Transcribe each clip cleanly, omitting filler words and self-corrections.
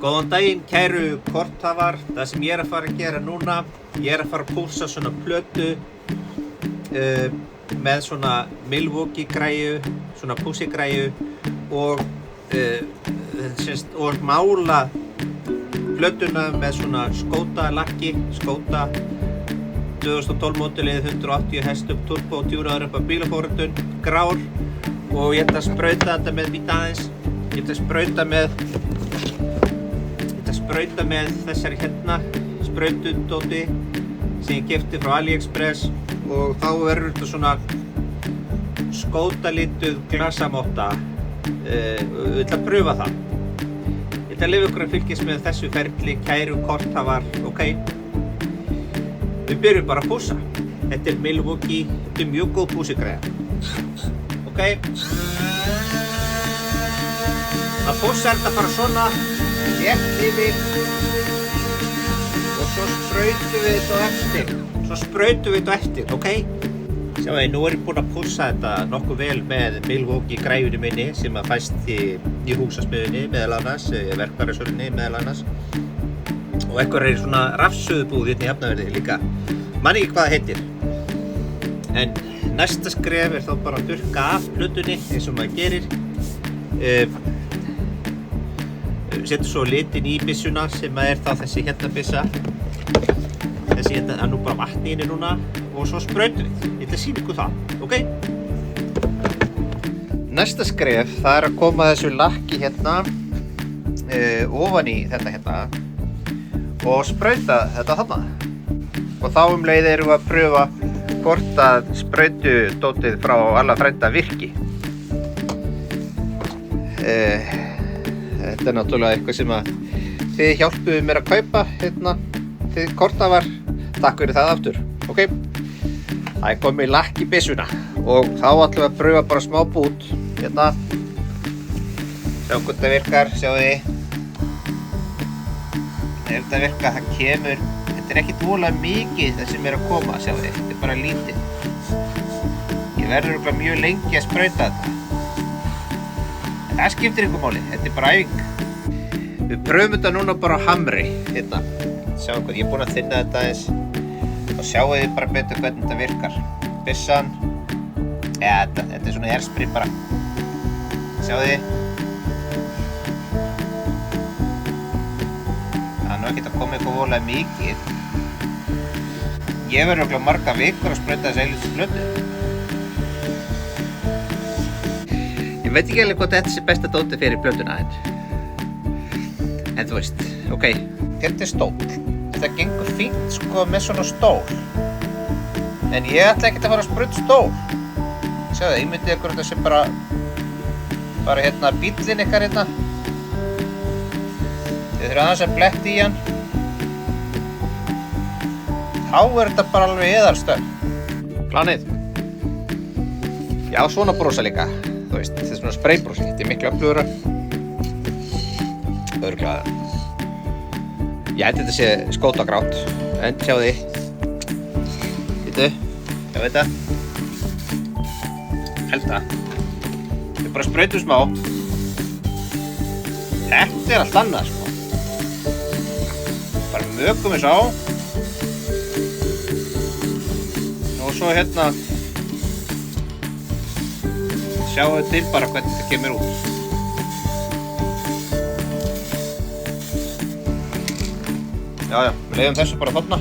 Góðan daginn, kæru korthafar. Það sem ég að fara að gera núna, ég að fara að pússa svona plötu með svona Milwaukee græju, svona pússigræju og mála plötuna með svona Skoda lakki, Skoda 2012 módelið 180 hestöfl turbo djúraður upp á bílafórundun, grár, og ég ætla að sprauta þetta með víta aðeins. Ég ætla að sprauta með þessari hérna sprautudóti sem ég keypti frá AliExpress, og þá verður þetta svona Skoda lituð glasamotta. Ég ætla að pröfa það. Ég ætla að leyfa ykkur að fylgjast með þessu ferli, kæru korthafar, ok? Við byrjum bara að pússa. Þetta er Milwaukee, þetta er mjög góð pússigræja. Ok? Að pússa þetta bara svona, rétt yfir, og svo sprautum við þetta á eftir. Ok? Sjáu, nú er ég búinn að pússa þetta nokkuð vel með Milwaukee græjunni minni sem að fæst í húsasmiðjunni meðal annars, verkfærasölunni meðal annars, og eitthvað svona rafsuðubúð hérna í Hafnarfirði líka. Man ekki hvað það heitir. En næsta skref er þá bara að þurrka af plötunni eins og maður gerir. Setur svo litin í byssuna sem er þá þessi hérna byssa. Þessi hérna er nú bara vatn í henni núna, og svo sprautum við. Ég ætla að sýna ykkur það, ok? Næsta skref, það er að koma þessu lakki hérna ofan í þetta hérna og sprauta þetta þarna. Og þá leið erum við að pröfa hvort að sprautudótið frá Alla frænda virki. Þetta er náttúrulega eitthvað sem að þið hjálpuðu mér að kaupa hérna, þið korthafar. Takk fyrir það aftur, ok? Það er komið lakk í byssuna og þá ætlum við að pröfa bara smá bút hérna. Sjáum hvort það virkar, sjáu þið. Ef þetta virkar, það kemur. Þetta er ekkert voðalega mikið það sem er að koma, sjáu þið. Þetta er bara lítið. Ég verður örugglega mjög lengi að sprauta þetta. En það skiptir engu máli, þetta er bara æfing. Við pröfum þetta núna bara á hamri hérna. Sjáum hvað, ég er búinn að þynna þetta aðeins. Og sjáu þið bara betur hvernig þetta virkar. Byssan, þetta er svona airspray bara. Sjáu þið. Það er nú ekkert að koma eitthvað voðalega mikið. Ég verður örugglega margar vikur að sprauta þessi eilítis plötu. Ég veit ekki alveg hvort þetta sé besta dótið fyrir plötuna en þú veist, ok. Þetta er stól. Þetta gengur fínt sko með svona stól. En ég ætla ekkert að fara að sprauta stól. Sjáðu, ímyndið ykkur þetta sem bara hérna bíllinn ykkar hérna. Þið þurfa aðeins að bletti í hann. Þá er þetta bara alveg eðalstöð. Planið. Já, svona brosa líka. Þú veist, þetta er svona spraybrosi. Þetta er miklu öflugra. Örugglega. Ég held þetta sé Skoda grátt, en sjáu þið. Sjáu þetta. Held það. Við bara sprautum smá. Þetta er allt annað sko. Bara mökum þess á. Og svo hérna sjáu til bara hvernig þetta kemur út. Já, við leiðum þessu bara þarna.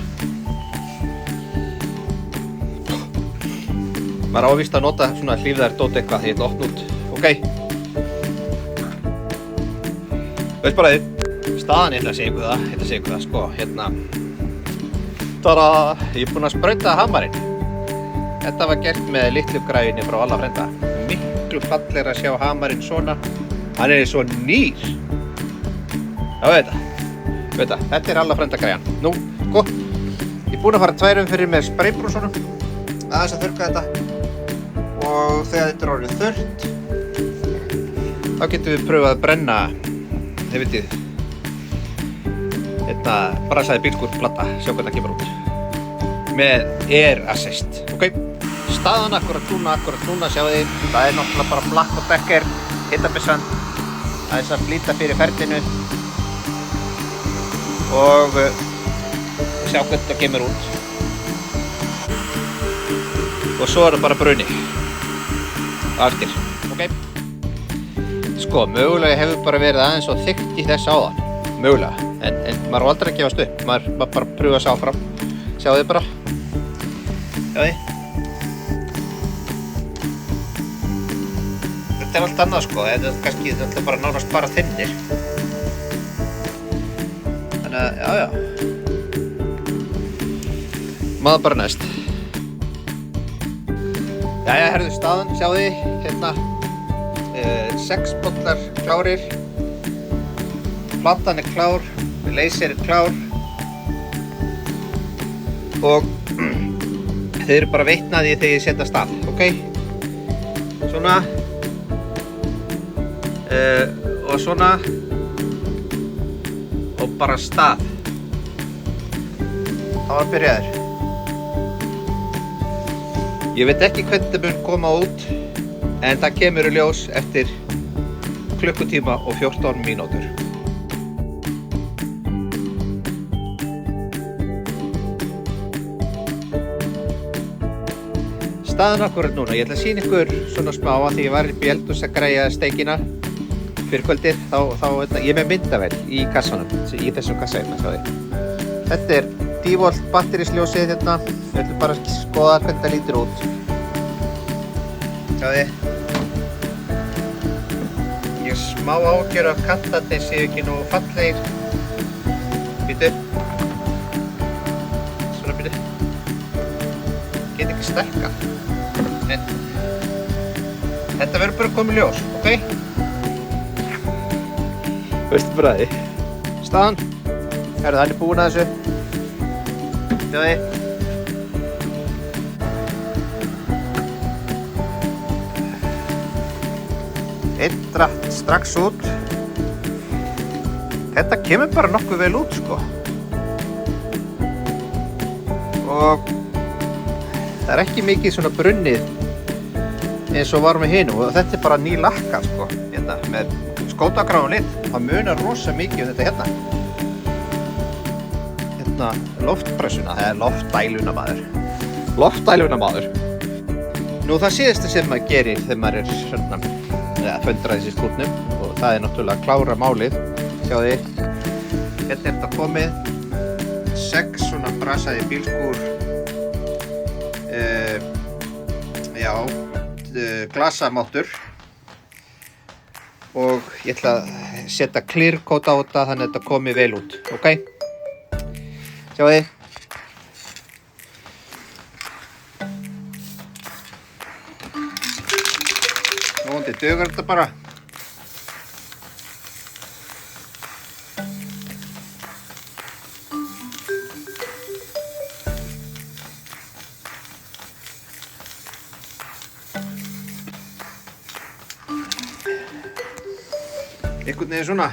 Maður á víst að nota svona hlífðardót eitthvað þegar ég ætla að opna út. Ok. Veist bara þið. Staðan, ég ætla að segja ykkur það, sko, hérna. Tada! Ég er búinn að sprauta hamarinn. Þetta var gert með litlu græjunni frá Alla frænda. Miklu fallegra að sjá hamarinn svona. Hann er svo nýr. Já, þetta er Alla frænda græjan. Nú, sko, ég er búinn að fara 2 umferðir með spraybrosunum. Aðeins að þurrka þetta. Og þegar þetta er orðið þurrt, þá getum við pröfað að brenna, þið vitið, hérna brasaði bílskúrplata, sjá hvernig það kemur út. Með air assist, ok? Staðan akkurat núna, sjáu þið, það er náttúrulega bara Black & Decker, hitabyssan, aðeins að flýta fyrir ferlinu. og sjá hvernig það kemur út. Og svo það bara bruni á eftir, ok? Sko, mögulega hefur bara verið aðeins og þykkt í þess áðan, mögulega, en maður á aldrei að gefast upp, maður bara pröfa sig áfram, sjáu þið bara, sjáu þið. Þetta allt annað sko, þetta kannski bara nánast bara þynnir, þannig að, já, maður bara næst. Jæja, herðu staðan, sjáu þið, hérna, 6 bollar klárir, platan klár, laser klár og þeir eru bara veitnaði þegar ég setja stað, ok? Svona og svona og bara stað. Það var byrjaður. Ég veit ekki hvernig það mun koma út, en það kemur í ljós eftir klukkutíma og 14 mínútur. Staðan akkurat núna, ég ætla að sýna ykkur svona smá að því ég var upp í eldhús að græja steikina fyrir kvöldið, ég er með myndavél í kassanum, í þessum kassa hérna, sjáðu. Þetta er 10 volt batterisljósið hérna, við ætlum bara að skoða hvernig það lítur út. Sjáðu. Ég er smá ágjör af kantarnir séu ekki nógu fallegir. Býtu. Svona býtu. Get ekki stækka. En þetta verður bara komið ljós, ok? Veistu bara því? Staðan. Herðu, hann er búinn að þessu. Sjáðu. Einn dratt strax út. Þetta kemur bara nokkuð vel út sko. Og það er ekki mikið svona brunnið eins og var með hinu og þetta er bara ný lakkað sko. Hérna með skótagráðum lit. Það munar rosa mikið um þetta hérna. Hérna loftpressuna, það er loftdæluna maður. Loftdæluna maður. Nú það síðasta sem maður gerir þegar maður er svona föndraðis í skúrnum og það er náttúrulega klára málið. Sjáðu þið, hérna er þetta komið 6 svona brasaði bílskúr glasamáttur og ég ætla að setja klirkót á þetta þannig að þetta komi vel út, ok? Sjáðu þið. Vonandi dugar þetta bara. Einhvern veginn svona.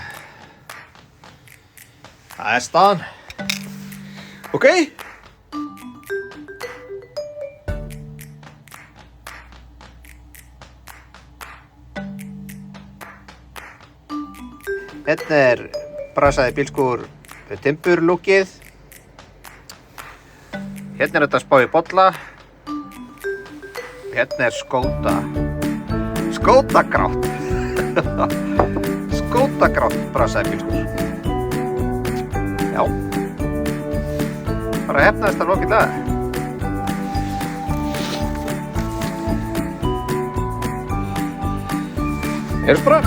Það er staðan. Ok? Hérna er brasaði bílskúr timburlúkið. Hérna er þetta spá í bolla. Hérna er skótagrátt. Skótagrátt brasaði bílskúr. Já. Bara hefnaðist það lokilega. Heyrðu bara.